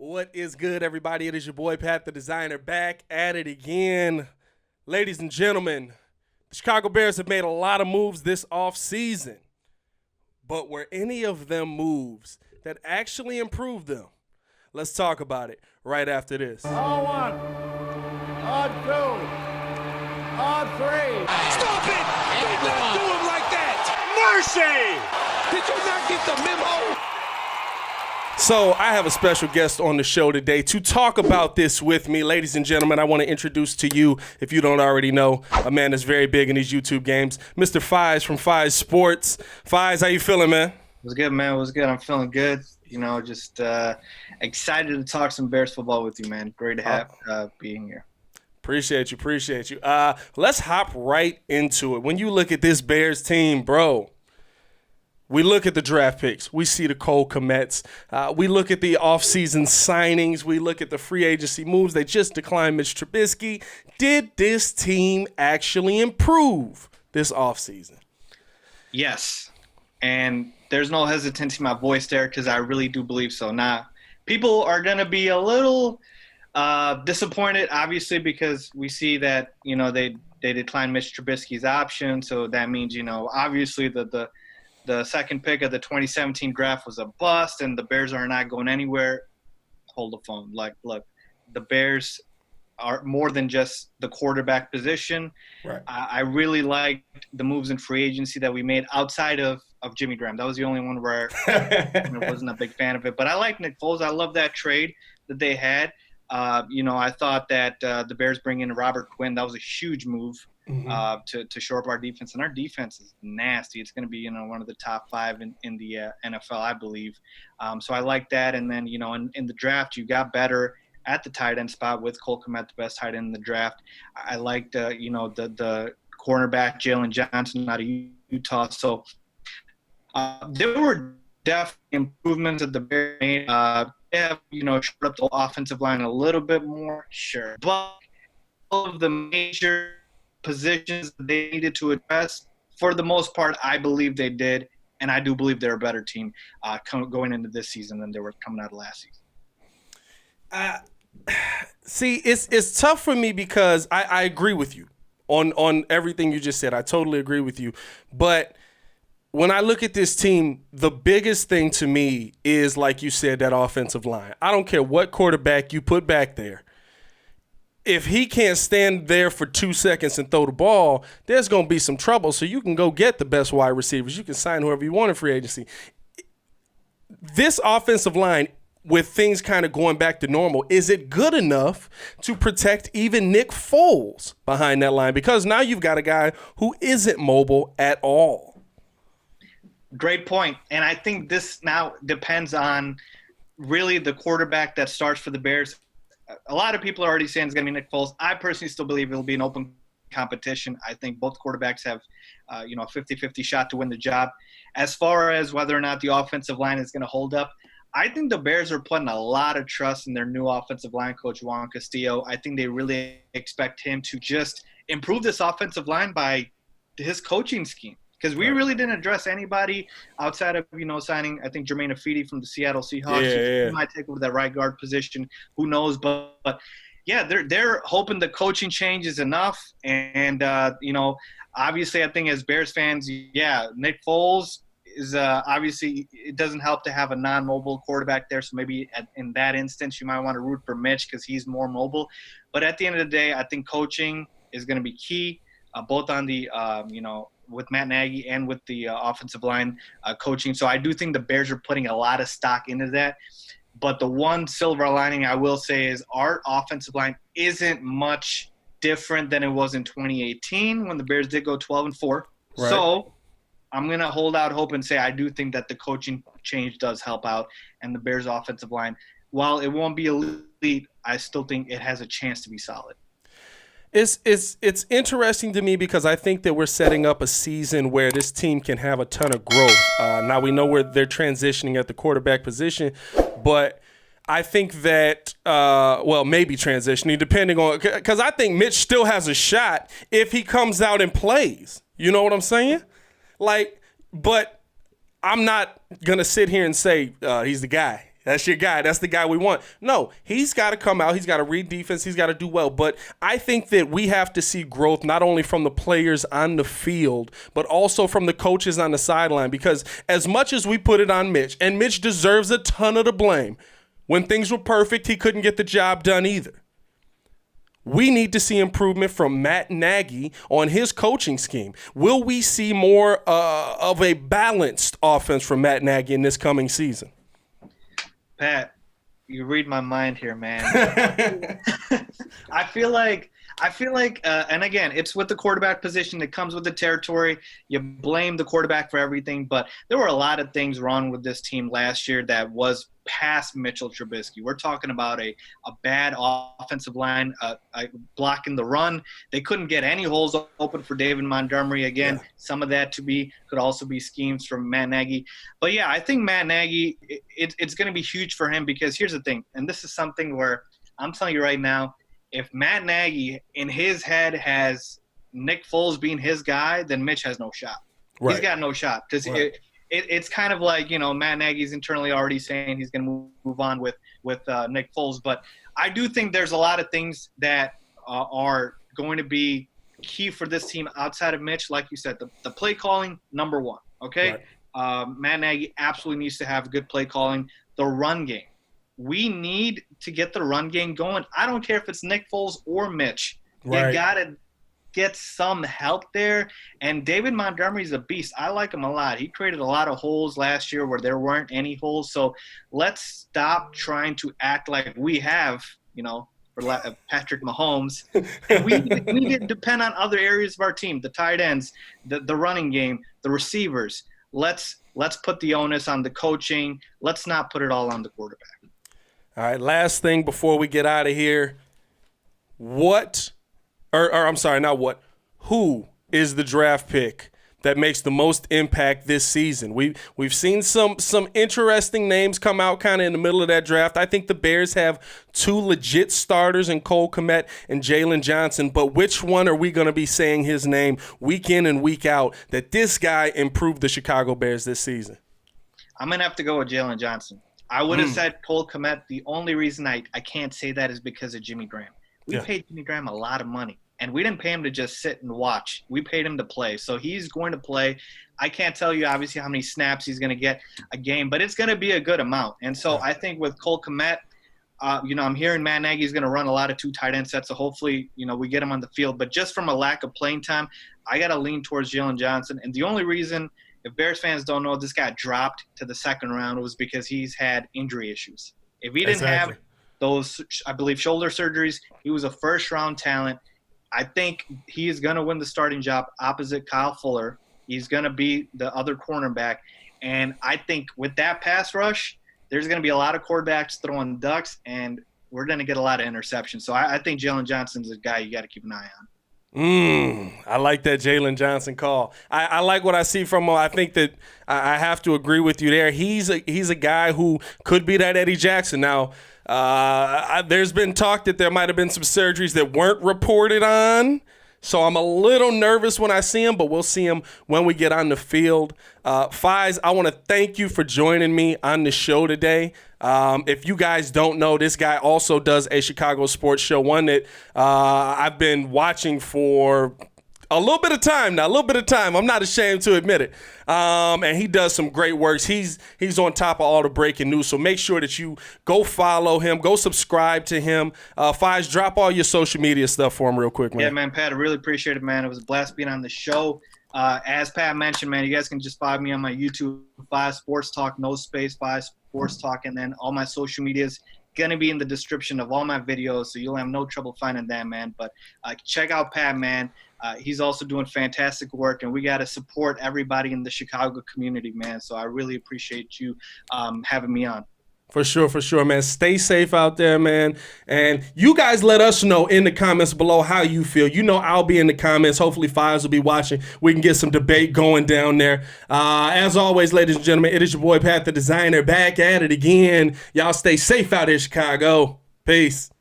What is good, everybody? It is your boy, Pat the Designer, back at it again. Ladies and gentlemen, the Chicago Bears have made a lot of moves this offseason. But were any of them moves that actually improved them? Let's talk about it right after this. On one, on two, on three. Stop it! Did not do him like that! Mercy! Did you not get the memo? So I have a special guest on the show today to talk about this with me. Ladies and gentlemen, I want to introduce to you, if you don't already know, a man that's very big in these YouTube games, Mr. Faiz from Faiz Sports. Faiz, how you feeling, man? What's good, man? What's good? I'm feeling good. You know, just excited to talk some Bears football with you, man. Great to have being here. Appreciate you. Let's hop right into it. When you look at this Bears team, bro, we look at the draft picks. We see the Cole Kmets. We look at the offseason signings. We look at the free agency moves. They just declined Mitch Trubisky. Did this team actually improve this offseason? Yes. And there's no hesitancy in my voice there because I really do believe so. Now, people are going to be a little disappointed, obviously, because we see that, you know, they declined Mitch Trubisky's option. So that means, you know, obviously the second pick of the 2017 draft was a bust, and the Bears are not going anywhere. Hold the phone. Like, look, the Bears are more than just the quarterback position. Right. I really liked the moves in free agency that we made outside of Jimmy Graham. That was the only one where I wasn't a big fan of it. But I like Nick Foles. I love that trade that they had. You know, I thought that the Bears bring in Robert Quinn. That was a huge move. To shore up our defense. And our defense is nasty. It's going to be, you know, one of the top five in the NFL, I believe. So I like that. And then, you know, in the draft, you got better at the tight end spot with Cole Kmet, the best tight end in the draft. I liked, you know, the cornerback, Jalen Johnson out of Utah. So there were definitely improvements that the Bears made. They have, you know, shored up the offensive line a little bit more, sure. But all of the major positions they needed to address, for the most part, I believe they did, and I do believe they're a better team going into this season than they were coming out of last season. See, it's tough for me because I agree with you on everything you just said. I totally agree with you. But when I look at this team, the biggest thing to me is, like you said, that offensive line. I don't care what quarterback you put back there. If he can't stand there for 2 seconds and throw the ball, there's going to be some trouble. So you can go get the best wide receivers. You can sign whoever you want in free agency. This offensive line, with things kind of going back to normal, is it good enough to protect even Nick Foles behind that line? Because now you've got a guy who isn't mobile at all. Great point. And I think this now depends on really the quarterback that starts for the Bears. A lot of people are already saying it's going to be Nick Foles. I personally still believe it'll be an open competition. I think both quarterbacks have, you know, a 50-50 shot to win the job. As far as whether or not the offensive line is going to hold up, I think the Bears are putting a lot of trust in their new offensive line coach, Juan Castillo. I think they really expect him to just improve this offensive line by his coaching scheme. Because we really didn't address anybody outside of, you know, signing, I think, Jermaine Afidi from the Seattle Seahawks. Yeah. He might take over that right guard position. Who knows? But yeah, they're hoping the coaching change is enough. And, you know, obviously I think as Bears fans, yeah, Nick Foles is obviously it doesn't help to have a non-mobile quarterback there. So maybe in that instance you might want to root for Mitch because he's more mobile. But at the end of the day, I think coaching is going to be key, both on the, you know, with Matt Nagy and with the offensive line coaching. So I do think the Bears are putting a lot of stock into that. But the one silver lining I will say is our offensive line isn't much different than it was in 2018 when the Bears did go 12-4. Right. So I'm going to hold out hope and say I do think that the coaching change does help out. And the Bears offensive line, while it won't be elite, I still think it has a chance to be solid. It's interesting to me because I think that we're setting up a season where this team can have a ton of growth. Now we know where they're transitioning at the quarterback position, but I think that, maybe transitioning depending on – because I think Mitch still has a shot if he comes out and plays. You know what I'm saying? Like, but I'm not going to sit here and say he's the guy. That's your guy. That's the guy we want. No, he's got to come out. He's got to read defense. He's got to do well. But I think that we have to see growth not only from the players on the field, but also from the coaches on the sideline. Because as much as we put it on Mitch, and Mitch deserves a ton of the blame, when things were perfect, he couldn't get the job done either. We need to see improvement from Matt Nagy on his coaching scheme. Will we see more of a balanced offense from Matt Nagy in this coming season? Pat, you read my mind here, man. I feel like, and again, it's with the quarterback position. It comes with the territory. You blame the quarterback for everything, but there were a lot of things wrong with this team last year that was past Mitchell Trubisky. We're talking about a bad offensive line blocking the run. They couldn't get any holes open for David Montgomery. Again, some of that could also be schemes from Matt Nagy. But yeah, I think Matt Nagy, it's going to be huge for him because here's the thing, and this is something where I'm telling you right now, if Matt Nagy in his head has Nick Foles being his guy, then Mitch has no shot. Right. He's got no shot because it's kind of like, Matt Nagy's internally already saying he's going to move on with Nick Foles. But I do think there's a lot of things that are going to be key for this team outside of Mitch. Like you said, the play calling, number one, okay? Right. Matt Nagy absolutely needs to have good play calling. The run game. We need to get the run game going. I don't care if it's Nick Foles or Mitch. Right. You got to get some help there. And David Montgomery's a beast. I like him a lot. He created a lot of holes last year where there weren't any holes. So let's stop trying to act like we have, for Patrick Mahomes. We need to depend on other areas of our team, the tight ends, the running game, the receivers. Let's put the onus on the coaching. Let's not put it all on the quarterback. All right, last thing before we get out of here. Who is the draft pick that makes the most impact this season? We've seen some interesting names come out kind of in the middle of that draft. I think the Bears have two legit starters in Cole Kmet and Jalen Johnson, but which one are we going to be saying his name week in and week out that this guy improved the Chicago Bears this season? I'm going to have to go with Jalen Johnson. I would have said Cole Kmet. The only reason I can't say that is because of Jimmy Graham. We paid Jimmy Graham a lot of money, and we didn't pay him to just sit and watch. We paid him to play, so he's going to play. I can't tell you, obviously, how many snaps he's going to get a game, but it's going to be a good amount. And so I think with Cole Kmet, I'm hearing Matt Nagy's going to run a lot of two tight end sets, so hopefully, we get him on the field. But just from a lack of playing time, I got to lean towards Jalen Johnson. And the only reason – if Bears fans don't know, this guy dropped to the second round was because he's had injury issues. If he didn't have those, I believe, shoulder surgeries, he was a first-round talent. I think he is going to win the starting job opposite Kyle Fuller. He's going to be the other cornerback. And I think with that pass rush, there's going to be a lot of quarterbacks throwing ducks, and we're going to get a lot of interceptions. So I think Jalen Johnson's a guy you got to keep an eye on. I like that Jalen Johnson call. I like what I see from him. I think that I have to agree with you there. He's a guy who could be that Eddie Jackson. Now, there's been talk that there might have been some surgeries that weren't reported on. So I'm a little nervous when I see him, but we'll see him when we get on the field. Faiz, I want to thank you for joining me on the show today. If you guys don't know, this guy also does a Chicago sports show, one that I've been watching for a little bit of time now, I'm not ashamed to admit it. And he does some great works. He's on top of all the breaking news. So make sure that you go follow him, go subscribe to him. Faiz, drop all your social media stuff for him real quick, man. Yeah, man, Pat, I really appreciate it, man. It was a blast being on the show. As Pat mentioned, man, you guys can just follow me on my YouTube, Faiz Sports Talk, no space, Faiz Sports Talk, and then all my social medias going to be in the description of all my videos, so you'll have no trouble finding that, man. But check out Pat, man. He's also doing fantastic work, and we got to support everybody in the Chicago community, man. So I really appreciate you having me on. For sure, man. Stay safe out there, man. And you guys let us know in the comments below how you feel. I'll be in the comments. Hopefully, Faiz will be watching. We can get some debate going down there. As always, ladies and gentlemen, it is your boy, Pat the Designer, back at it again. Y'all stay safe out here, Chicago. Peace.